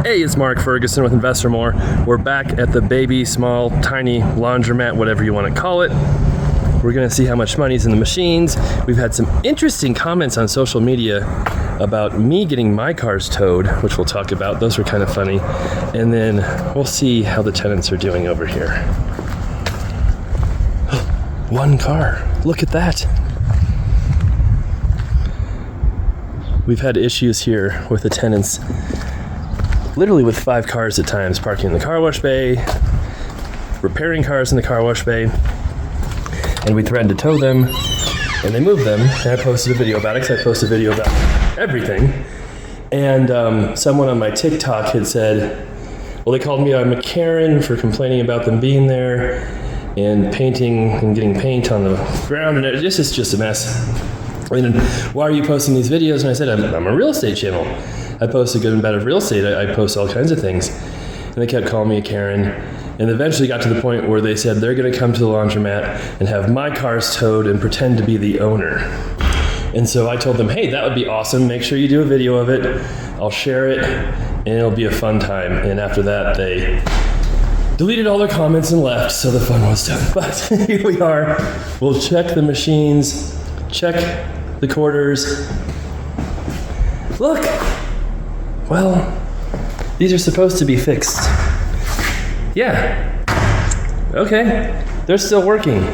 Hey, it's Mark Ferguson with Investor More. We're back at the baby, small, tiny laundromat, whatever you want to call it. We're going to see how much money's in the machines. We've had some interesting comments on social media about me getting my cars towed, which we'll talk about. Those were kind of funny. And then we'll see how the tenants are doing over here. One car. Look at that. We've had issues here with the tenants, literally with 5 cars at times, parking in the car wash bay, repairing cars in the car wash bay, and we threatened to tow them, and they moved them, and I posted a video about it, because I post a video about everything, and someone on my TikTok had said, well, they called me a Karen for complaining about them being there, and painting, and getting paint on the ground, and it's just a mess. And why are you posting these videos? And I said, I'm a real estate channel. I post a good and bad of real estate. I post all kinds of things. And they kept calling me a Karen. And eventually got to the point where they said they're going to come to the laundromat and have my cars towed and pretend to be the owner. And so I told them, hey, that would be awesome. Make sure you do a video of it. I'll share it, and it'll be a fun time. And after that, they deleted all their comments and left, so the fun was done. But here we are. We'll check the machines, check the quarters. Look! Well, these are supposed to be fixed. Yeah. Okay. They're still working.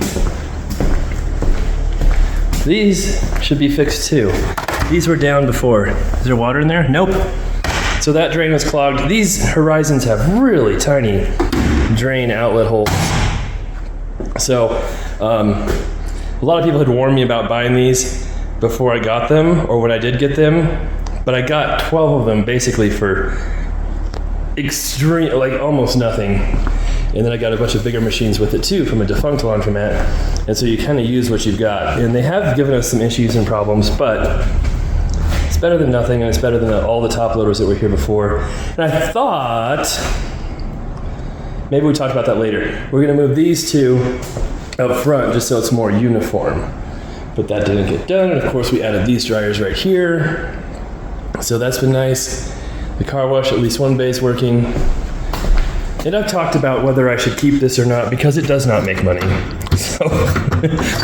These should be fixed too. These were down before. Is there water in there? Nope. So that drain was clogged. These Horizons have really tiny drain outlet holes. So, a lot of people had warned me about buying these before I got them, or when I did get them, but I got 12 of them basically for extreme, like almost nothing. And then I got a bunch of bigger machines with it too from a defunct laundromat. And so you kind of use what you've got. And they have given us some issues and problems, but it's better than nothing, and it's better than all the top loaders that were here before. And I thought, maybe we talked about that later. We're gonna move these two up front just so it's more uniform. But that didn't get done. And of course we added these dryers right here. So that's been nice. The car wash, at least one bay is working. And I've talked about whether I should keep this or not because it does not make money. So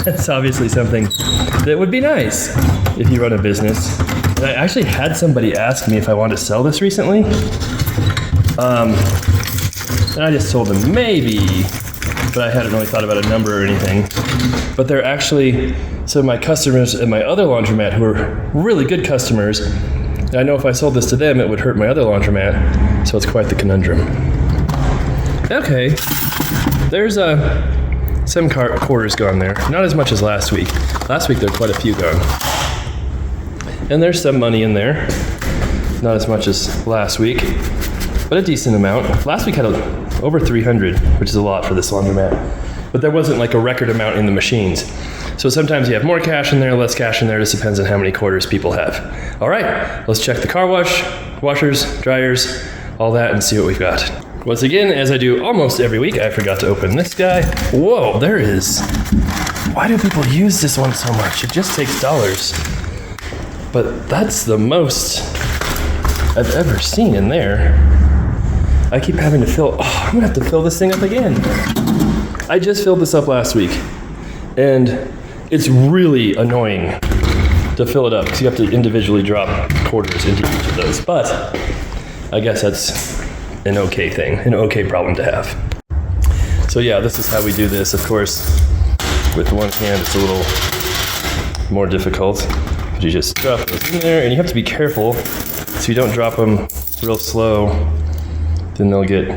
that's obviously something that would be nice if you run a business. And I actually had somebody ask me if I wanted to sell this recently. And I just told them maybe, but I hadn't really thought about a number or anything. But they're actually, so my customers at my other laundromat who are really good customers, I know if I sold this to them, it would hurt my other laundromat, so it's quite the conundrum. Okay, there's some quarters gone there. Not as much as last week. Last week there were quite a few gone. And there's some money in there. Not as much as last week, but a decent amount. Last week had over 300, which is a lot for this laundromat. But there wasn't like a record amount in the machines. So sometimes you have more cash in there, less cash in there. It just depends on how many quarters people have. All right, let's check the car wash, washers, dryers, all that, and see what we've got. Once again, as I do almost every week, I forgot to open this guy. Whoa, there is. Why do people use this one so much? It just takes dollars. But that's the most I've ever seen in there. I keep having to fill, I'm gonna have to fill this thing up again. I just filled this up last week, and it's really annoying to fill it up because you have to individually drop quarters into each of those. But I guess that's an okay thing, an okay problem to have. So yeah, this is how we do this. Of course, with one hand, it's a little more difficult. You just drop those in there, and you have to be careful so you don't drop them real slow. Then they'll get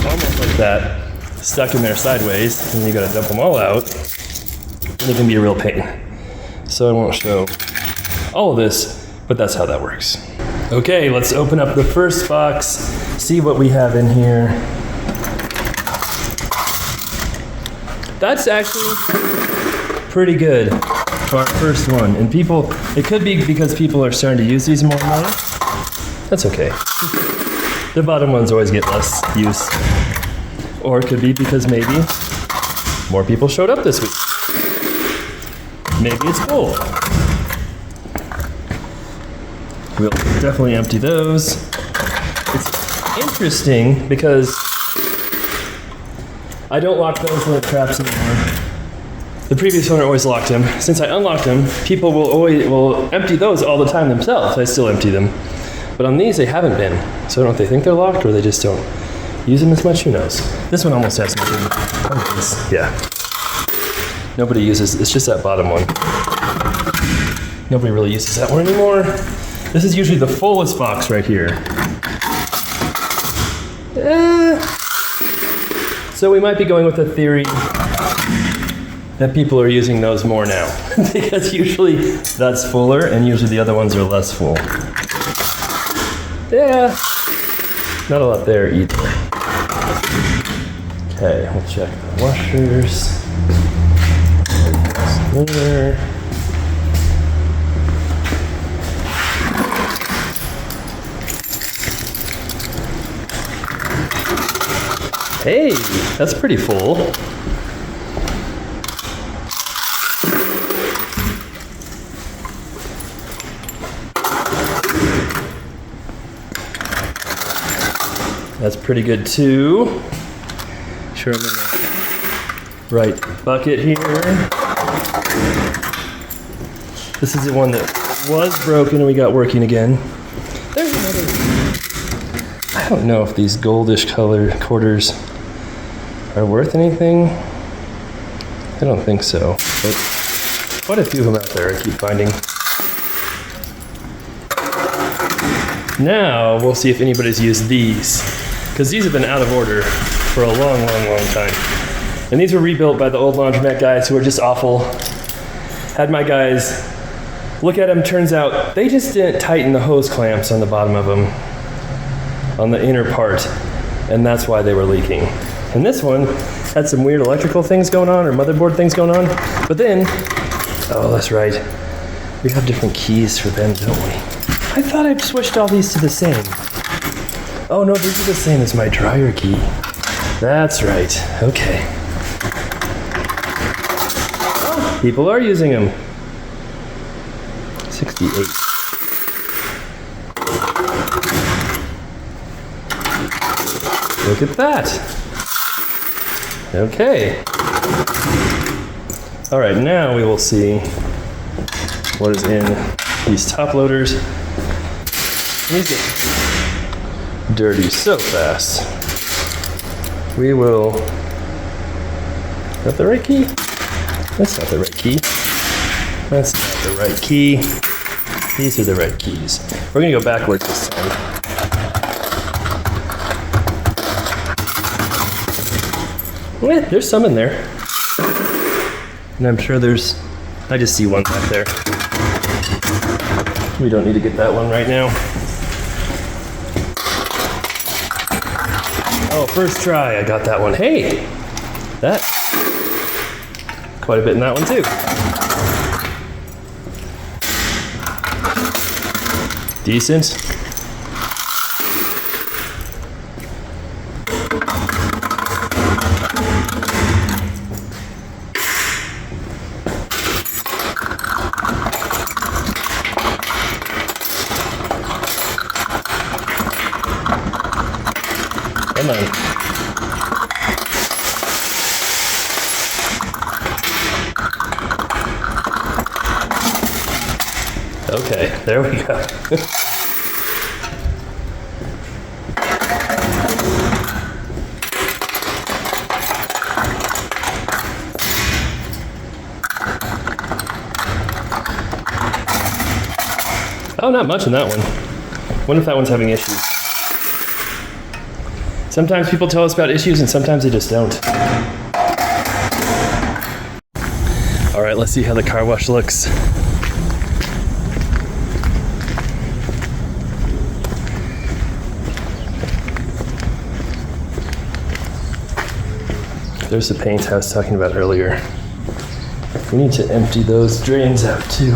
almost like that, stuck in there sideways, and you gotta dump them all out, and it can be a real pain. So I won't show all of this, but that's how that works. Okay, let's open up the first box, see what we have in here. That's actually pretty good for our first one. And people, it could be because people are starting to use these more and more. That's okay. The bottom ones always get less use. Or it could be because maybe more people showed up this week. Maybe it's full. We'll definitely empty those. It's interesting because I don't lock those lint traps anymore. The previous owner always locked them. Since I unlocked them, people will empty those all the time themselves. I still empty them. But on these, they haven't been. So I don't know if they think they're locked or they just don't use them as much. Who knows? This one almost has nothing. Yeah. Nobody uses, it's just that bottom one. Nobody really uses that one anymore. This is usually the fullest box right here. So we might be going with a theory that people are using those more now. Because usually that's fuller and usually the other ones are less full. Yeah, not a lot there either. Okay, we'll check the washers. There. Hey, that's pretty full. That's pretty good too. Sure, I'm in the right bucket here. This is the one that was broken and we got working again. There's another. I don't know if these goldish color quarters are worth anything. I don't think so, but quite a few of them out there I keep finding. Now we'll see if anybody's used these, because these have been out of order for a long time. And these were rebuilt by the old Laundromat guys who were just awful. Had my guys look at them, turns out they just didn't tighten the hose clamps on the bottom of them, on the inner part, and that's why they were leaking. And this one had some weird electrical things going on, or motherboard things going on, but then, oh, that's right, we have different keys for them, don't we? I thought I switched all these to the same. Oh no, these are the same as my dryer key. That's right, okay. Oh, people are using them. 68. Look at that. Okay. All right, now we will see what is in these top loaders. These get dirty so fast. We will. Is that the right key? That's not the right key. That's not the right key. These are the right keys. We're gonna go backwards this time. Well, there's some in there. And I'm sure there's, I just see one back there. We don't need to get that one right now. Oh, first try, I got that one. Hey, that's quite a bit in that one too. Decent. Come on. Okay, there we go. Oh, not much in that one. Wonder if that one's having issues. Sometimes people tell us about issues and sometimes they just don't. All right, let's see how the car wash looks. There's the paint I was talking about earlier. We need to empty those drains out too.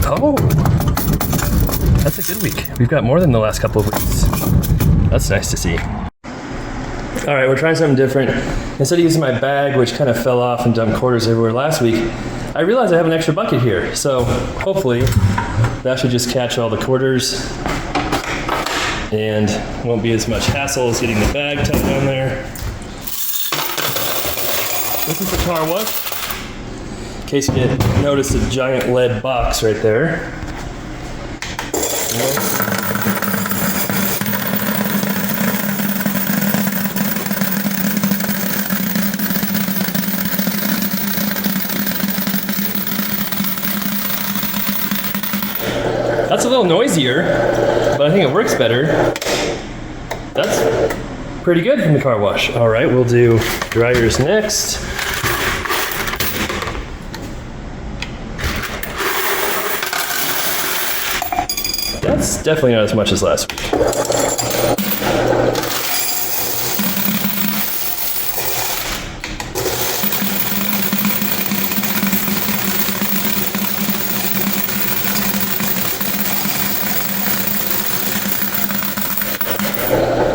Oh, that's a good week. we've got more than the last couple of weeks. That's nice to see. All right, we're trying something different. Instead of using my bag, which kind of fell off and dumped quarters everywhere last week, I realized I have an extra bucket here. So hopefully that should just catch all the quarters and won't be as much hassle as getting the bag tucked down there. This is the car wash. In case you didn't notice a giant lead box right there. That's a little noisier, but I think it works better. That's pretty good from the car wash. All right, we'll do dryers next. That's definitely not as much as last week.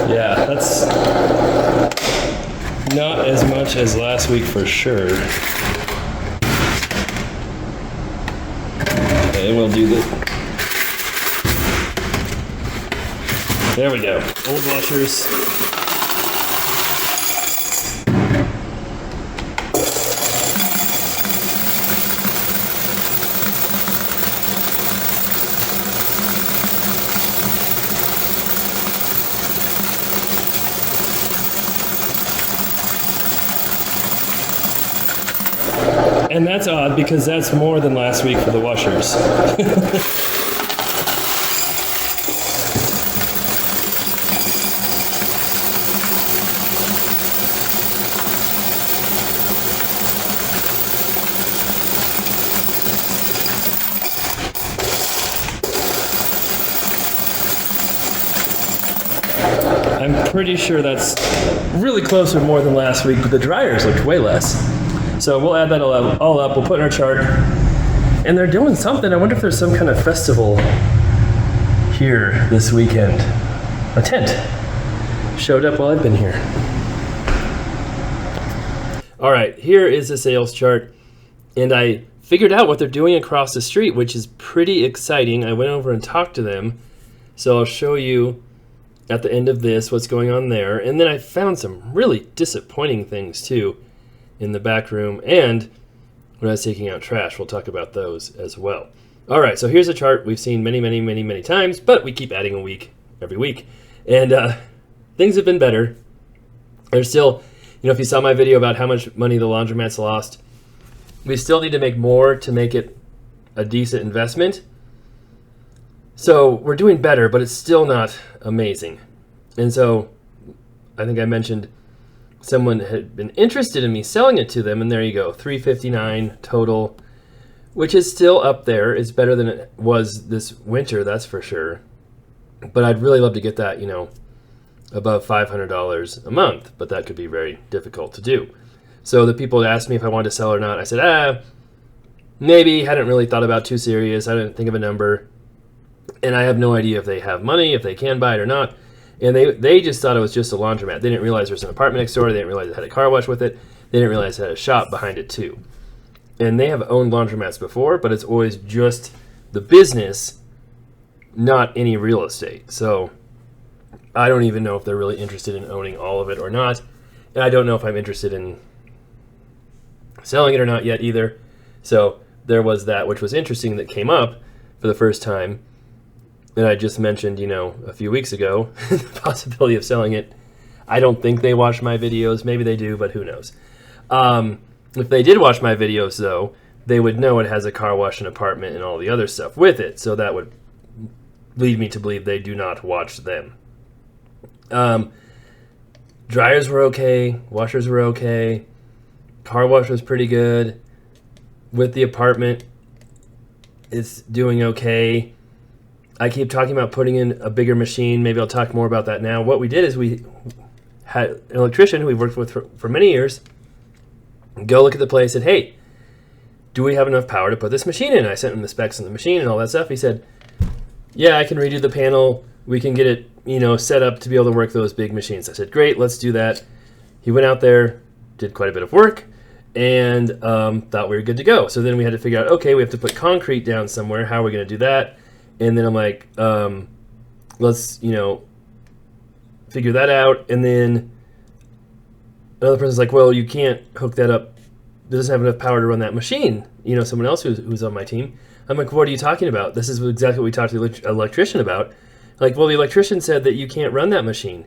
Yeah, that's not as much as last week for sure. Okay, we'll do the... There we go. Old washers. And that's odd because that's more than last week for the washers. I'm pretty sure that's really close or more than last week, but the dryers looked way less. So we'll add that all up. We'll put in our chart. And they're doing something. I wonder if there's some kind of festival here this weekend. A tent showed up while I've been here. All right, here is the sales chart. And I figured out what they're doing across the street, which is pretty exciting. I went over and talked to them. So I'll show you at the end of this what's going on there. And then I found some really disappointing things too in the back room and when I was taking out trash. We'll talk about those as well. All right, so here's a chart we've seen many times, but we keep adding a week every week. And things have been better. There's still, if you saw my video about how much money the laundromat's lost, we still need to make more to make it a decent investment. So we're doing better, but it's still not amazing. And so I think I mentioned someone had been interested in me selling it to them, and there you go, $359 total, which is still up there. It's better than it was this winter, that's for sure. But I'd really love to get that, above $500 a month, but that could be very difficult to do. So the people had asked me if I wanted to sell or not. I said, maybe. Hadn't really thought about too serious. I didn't think of a number. And I have no idea if they have money, if they can buy it or not. And they just thought it was just a laundromat. They didn't realize there was an apartment next door. They didn't realize it had a car wash with it. They didn't realize it had a shop behind it too. And they have owned laundromats before, but it's always just the business, not any real estate. So I don't even know if they're really interested in owning all of it or not. And I don't know if I'm interested in selling it or not yet either. So there was that, which was interesting, that came up for the first time. And I just mentioned, a few weeks ago, the possibility of selling it. I don't think they watch my videos. Maybe they do, but who knows. If they did watch my videos, though, they would know it has a car wash, an apartment, and all the other stuff with it. So that would lead me to believe they do not watch them. Dryers were okay. Washers were okay. Car wash was pretty good. With the apartment, it's doing okay. I keep talking about putting in a bigger machine. Maybe I'll talk more about that now. What we did is we had an electrician who we've worked with for many years go look at the place and said, hey, do we have enough power to put this machine in? I sent him the specs on the machine and all that stuff. He said, yeah, I can redo the panel. We can get it, set up to be able to work those big machines. I said, great, let's do that. He went out there, did quite a bit of work, and thought we were good to go. So then we had to figure out, okay, we have to put concrete down somewhere. How are we going to do that? And then I'm like, let's, figure that out. And then another person's like, well, you can't hook that up. It doesn't have enough power to run that machine. Someone else who's on my team. I'm like, what are you talking about? This is exactly what we talked to the electrician about. Like, well, the electrician said that you can't run that machine.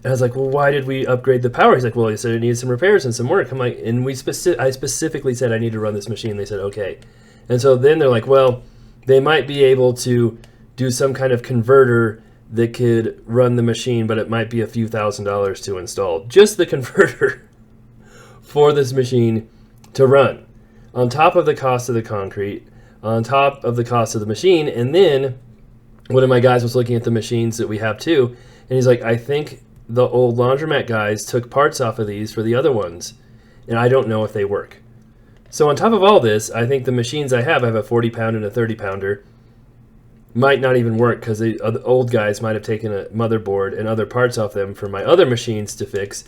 And I was like, well, why did we upgrade the power? He's like, well, he said it needs some repairs and some work. I'm like, and I specifically said I need to run this machine. They said, okay. And so then they're like, well, they might be able to do some kind of converter that could run the machine, but it might be a few $1,000s to install. Just the converter for this machine to run, on top of the cost of the concrete, on top of the cost of the machine. And then one of my guys was looking at the machines that we have too, and he's like, I think the old Laundromat guys took parts off of these for the other ones, and I don't know if they work. So on top of all this, I think the machines I have a 40-pound and a 30-pounder, might not even work because the old guys might have taken a motherboard and other parts off them for my other machines to fix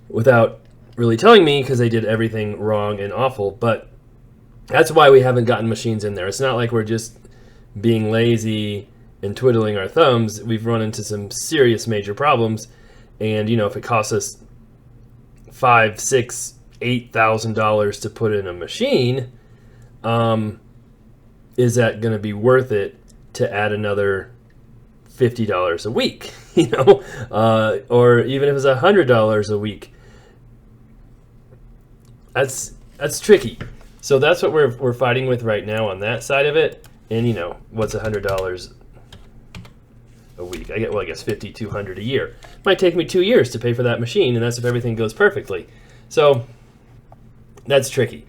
without really telling me, because they did everything wrong and awful. But that's why we haven't gotten machines in there. It's not like we're just being lazy and twiddling our thumbs. We've run into some serious major problems, and if it costs us $5,000, $6,000, $8,000 to put in a machine, is that going to be worth it to add another $50 a week? Or even if it's $100 a week, that's tricky. So that's what we're fighting with right now on that side of it. And what's $100 a week? I guess $50, $200 a year. Might take me 2 years to pay for that machine, and that's if everything goes perfectly. So that's tricky,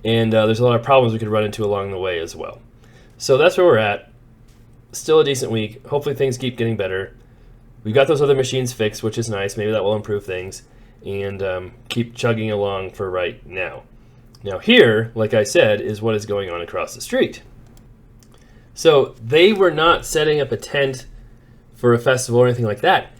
and there's a lot of problems we could run into along the way as well. So that's where we're at. Still a decent week. Hopefully things keep getting better. We've got those other machines fixed, which is nice. Maybe that will improve things, and keep chugging along for right now. Now here, like I said, is what is going on across the street. So they were not setting up a tent for a festival or anything like that.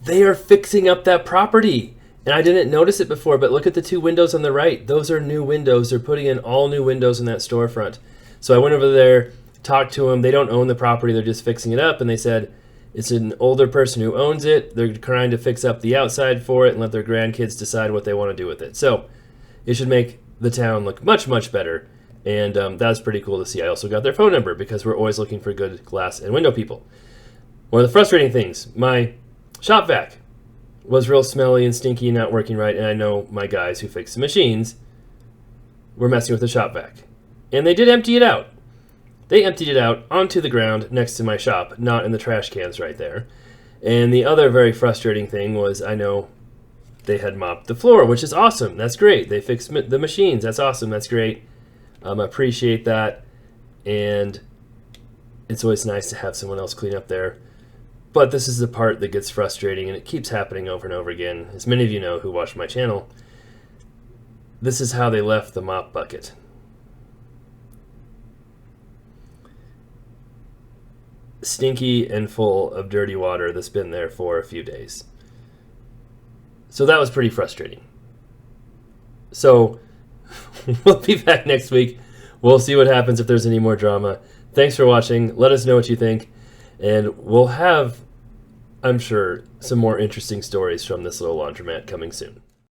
They are fixing up that property. And I didn't notice it before, but look at the 2 windows on the right. Those are new windows. They're putting in all new windows in that storefront. So I went over there, talked to them. They don't own the property. They're just fixing it up. And they said it's an older person who owns it. They're trying to fix up the outside for it and let their grandkids decide what they want to do with it. So it should make the town look much, much better. And that's pretty cool to see. I also got their phone number because we're always looking for good glass and window people. One of the frustrating things, my shop vac was real smelly and stinky and not working right, and I know my guys who fix the machines were messing with the shop vac. And they did empty it out. They emptied it out onto the ground next to my shop, not in the trash cans right there. And the other very frustrating thing was, I know they had mopped the floor, which is awesome. That's great. They fixed the machines. That's awesome. That's great. I appreciate that. And it's always nice to have someone else clean up there. But this is the part that gets frustrating, and it keeps happening over and over again. As many of you know who watch my channel, this is how they left the mop bucket. Stinky and full of dirty water that's been there for a few days. So that was pretty frustrating. So we'll be back next week. We'll see what happens if there's any more drama. Thanks for watching. Let us know what you think. And we'll have, I'm sure, some more interesting stories from this little laundromat coming soon.